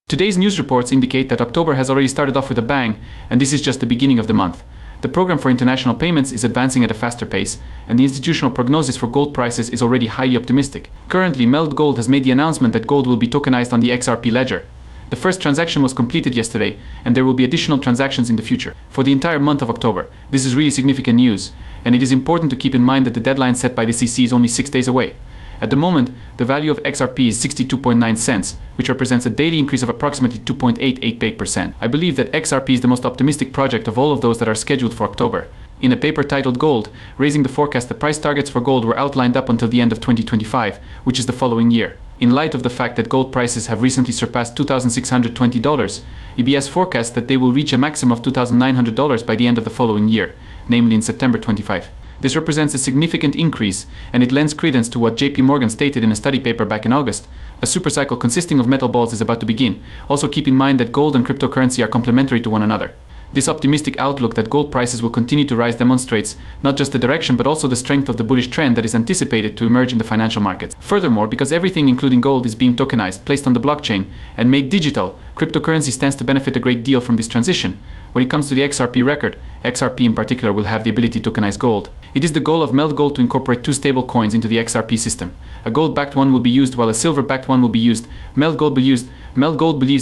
Today's news reports indicate that October has already started off with a bang, and this is just the beginning of the month. The program for international payments is advancing at a faster pace, and the institutional prognosis for gold prices is already highly optimistic. Currently, Meld Gold has made the announcement that gold will be tokenized on the Xrp ledger. The first transaction was completed yesterday, and there will be additional transactions in the future. For the entire month of October, this is really significant news, and it is important to keep in mind that the deadline set by the CC is only 6 days away. At the moment, the value of Xrp is 62.9 cents, which represents a daily increase of approximately 2.88%. I believe that Xrp is the most optimistic project of all of those that are scheduled for October. In a paper titled Gold, Raising the Forecast, the price targets for gold were outlined up until the end of 2025, which is the following year. In light of the fact that gold prices have recently surpassed $2,620, EBS forecasts that they will reach a maximum of $2,900 by the end of the following year, namely in September 25. This represents a significant increase, and it lends credence to what JP Morgan stated in a study paper back in August. A supercycle consisting of metal balls is about to begin. Also keep in mind that gold and cryptocurrency are complementary to one another. This optimistic outlook that gold prices will continue to rise demonstrates not just the direction but also the strength of the bullish trend that is anticipated to emerge in the financial markets. Furthermore, because everything including gold is being tokenized, placed on the blockchain, and made digital, cryptocurrency stands to benefit a great deal from this transition. When it comes to the Xrp record, Xrp in particular will have the ability to tokenize gold. It is the goal of Meld Gold to incorporate two stable coins into the Xrp system. A gold-backed one will be used while a silver-backed one will be used. Meld Gold believes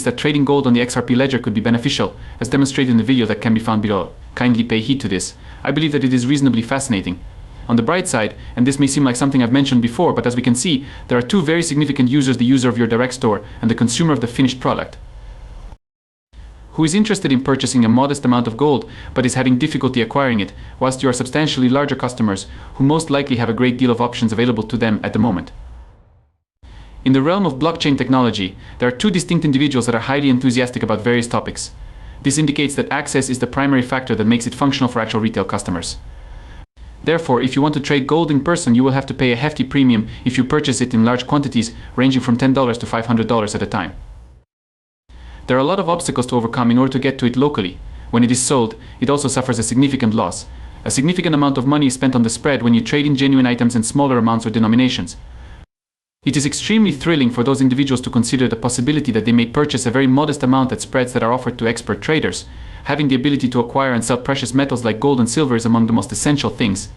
that trading gold on the Xrp ledger could be beneficial, as demonstrated in the video that can be found below. Kindly pay heed to this. I believe that it is reasonably fascinating. On the bright side, and this may seem like something I've mentioned before, but as we can see, there are two very significant users, the user of your direct store and the consumer of the finished product, who is interested in purchasing a modest amount of gold but is having difficulty acquiring it, whilst you are substantially larger customers who most likely have a great deal of options available to them at the moment. In the realm of blockchain technology, there are two distinct individuals that are highly enthusiastic about various topics. This indicates that access is the primary factor that makes it functional for actual retail customers. Therefore, if you want to trade gold in person, you will have to pay a hefty premium if you purchase it in large quantities ranging from $10 to $500 at a time. There are a lot of obstacles to overcome in order to get to it locally. When it is sold, it also suffers a significant loss. A significant amount of money is spent on the spread when you trade in genuine items in smaller amounts or denominations. It is extremely thrilling for those individuals to consider the possibility that they may purchase a very modest amount at spreads that are offered to expert traders. Having the ability to acquire and sell precious metals like gold and silver is among the most essential things.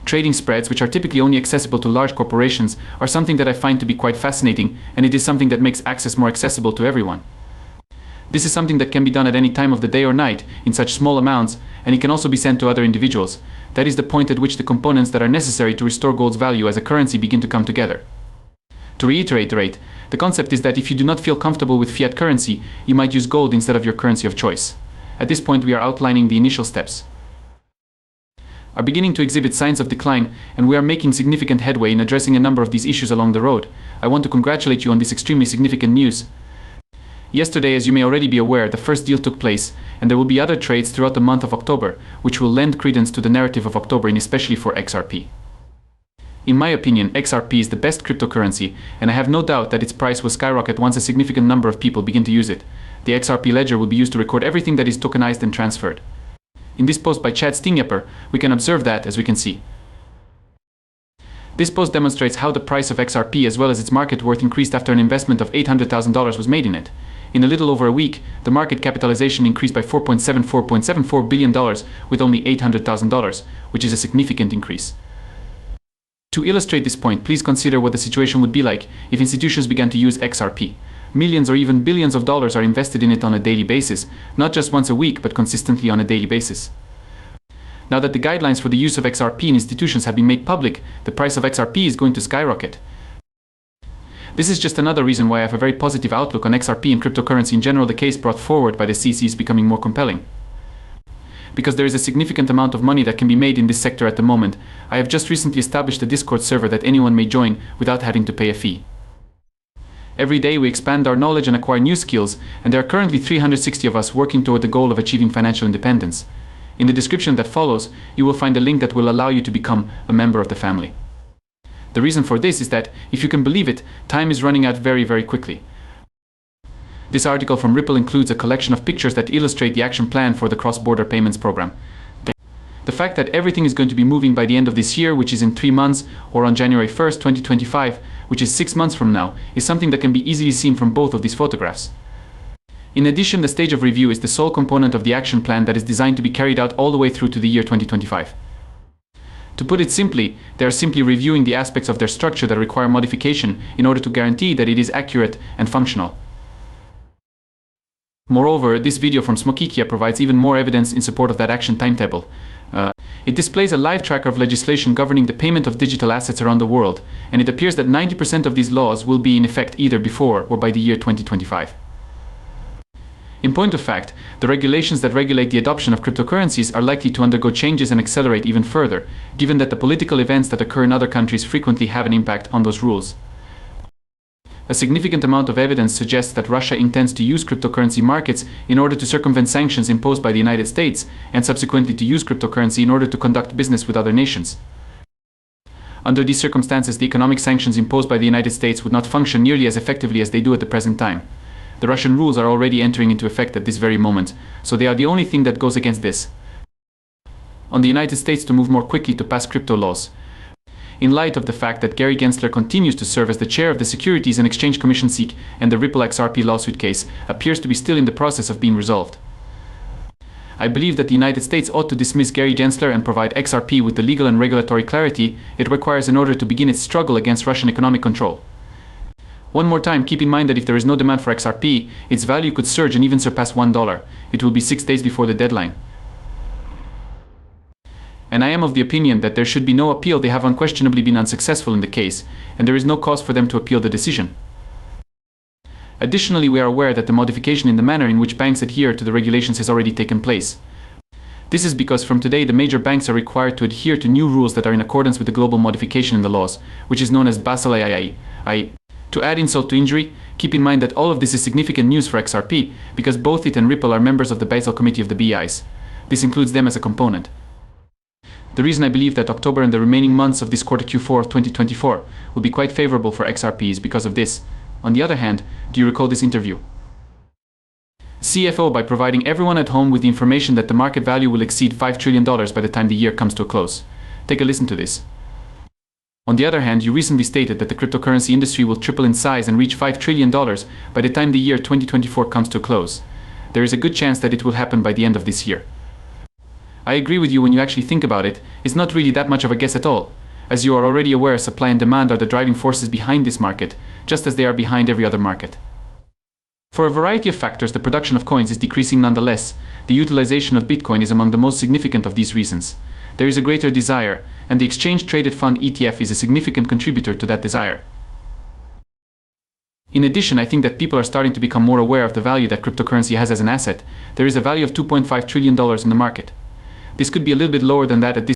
Trading spreads, which are typically only accessible to large corporations, are something that I find to be quite fascinating, and it is something that makes access more accessible to everyone. This is something that can be done at any time of the day or night, in such small amounts, and it can also be sent to other individuals. That is the point at which the components that are necessary to restore gold's value as a currency begin to come together. To reiterate, the concept is that if you do not feel comfortable with fiat currency, you might use gold instead of your currency of choice. At this point, we are outlining the initial steps are beginning to exhibit signs of decline, and we are making significant headway in addressing a number of these issues along the road. I want to congratulate you on this extremely significant news. Yesterday, as you may already be aware, the first deal took place, and there will be other trades throughout the month of October, which will lend credence to the narrative of October, and especially for Xrp. In my opinion, Xrp is the best cryptocurrency, and I have no doubt that its price will skyrocket once a significant number of people begin to use it. The Xrp ledger will be used to record everything that is tokenized and transferred. In this post by Us.Thankx, we can observe that, as we can see. This post demonstrates how the price of Xrp as well as its market worth increased after an investment of $800,000 was made in it. In a little over a week, the market capitalization increased by $4.74 billion with only $800,000, which is a significant increase. To illustrate this point, please consider what the situation would be like if institutions began to use Xrp. Millions or even billions of dollars are invested in it on a daily basis, not just once a week, but consistently on a daily basis. Now that the guidelines for the use of Xrp in institutions have been made public, the price of Xrp is going to skyrocket. This is just another reason why I have a very positive outlook on Xrp and cryptocurrency in general. The case brought forward by the CC is becoming more compelling, because there is a significant amount of money that can be made in this sector at the moment. I have just recently established a Discord server that anyone may join without having to pay a fee. Every day we expand our knowledge and acquire new skills, and there are currently 360 of us working toward the goal of achieving financial independence. In the description that follows, you will find a link that will allow you to become a member of the family. The reason for this is that, if you can believe it, time is running out very, very quickly. This article from Xrpl includes a collection of pictures that illustrate the action plan for the cross-border payments program. The fact that everything is going to be moving by the end of this year, which is in 3 months, or on January 1st, 2025, which is 6 months from now, is something that can be easily seen from both of these photographs. In addition, the stage of review is the sole component of the action plan that is designed to be carried out all the way through to the year 2025. To put it simply, they are simply reviewing the aspects of their structure that require modification in order to guarantee that it is accurate and functional. Moreover, this video from Smokikia provides even more evidence in support of that action timetable. It displays a live tracker of legislation governing the payment of digital assets around the world, and it appears that 90% of these laws will be in effect either before or by the year 2025. In point of fact, the regulations that regulate the adoption of cryptocurrencies are likely to undergo changes and accelerate even further, given that the political events that occur in other countries frequently have an impact on those rules. A significant amount of evidence suggests that Russia intends to use cryptocurrency markets in order to circumvent sanctions imposed by the United States, and subsequently to use cryptocurrency in order to conduct business with other nations. Under these circumstances, the economic sanctions imposed by the United States would not function nearly as effectively as they do at the present time. The Russian rules are already entering into effect at this very moment, so they are the only thing that goes against this. On the United States to move more quickly to pass crypto laws. In light of the fact that Gary Gensler continues to serve as the chair of the Securities and Exchange Commission (SEC) and the Ripple XRP lawsuit case appears to be still in the process of being resolved. I believe that the United States ought to dismiss Gary Gensler and provide XRP with the legal and regulatory clarity it requires in order to begin its struggle against Russian economic control. One more time, keep in mind that if there is no demand for XRP, its value could surge and even surpass $1. It will be 6 days before the deadline. And I am of the opinion that there should be no appeal. They have unquestionably been unsuccessful in the case, and there is no cause for them to appeal the decision. Additionally, we are aware that the modification in the manner in which banks adhere to the regulations has already taken place. This is because from today the major banks are required to adhere to new rules that are in accordance with the global modification in the laws, which is known as Basel III. To add insult to injury, keep in mind that all of this is significant news for XRP, because both it and Ripple are members of the Basel Committee of the BIs. This includes them as a component. The reason I believe that October and the remaining months of this quarter Q4 of 2024 will be quite favorable for XRP is because of this. On the other hand, do you recall this interview? CFO by providing everyone at home with the information that the market value will exceed $5 trillion by the time the year comes to a close. Take a listen to this. On the other hand, you recently stated that the cryptocurrency industry will triple in size and reach $5 trillion by the time the year 2024 comes to a close. There is a good chance that it will happen by the end of this year. I agree with you when you actually think about it. It's not really that much of a guess at all. As you are already aware, supply and demand are the driving forces behind this market, just as they are behind every other market. For a variety of factors, the production of coins is decreasing nonetheless. The utilization of Bitcoin is among the most significant of these reasons. There is a greater desire, and the exchange-traded fund ETF is a significant contributor to that desire. In addition, I think that people are starting to become more aware of the value that cryptocurrency has as an asset. There is a value of $2.5 trillion in the market. This could be a little bit lower than that at this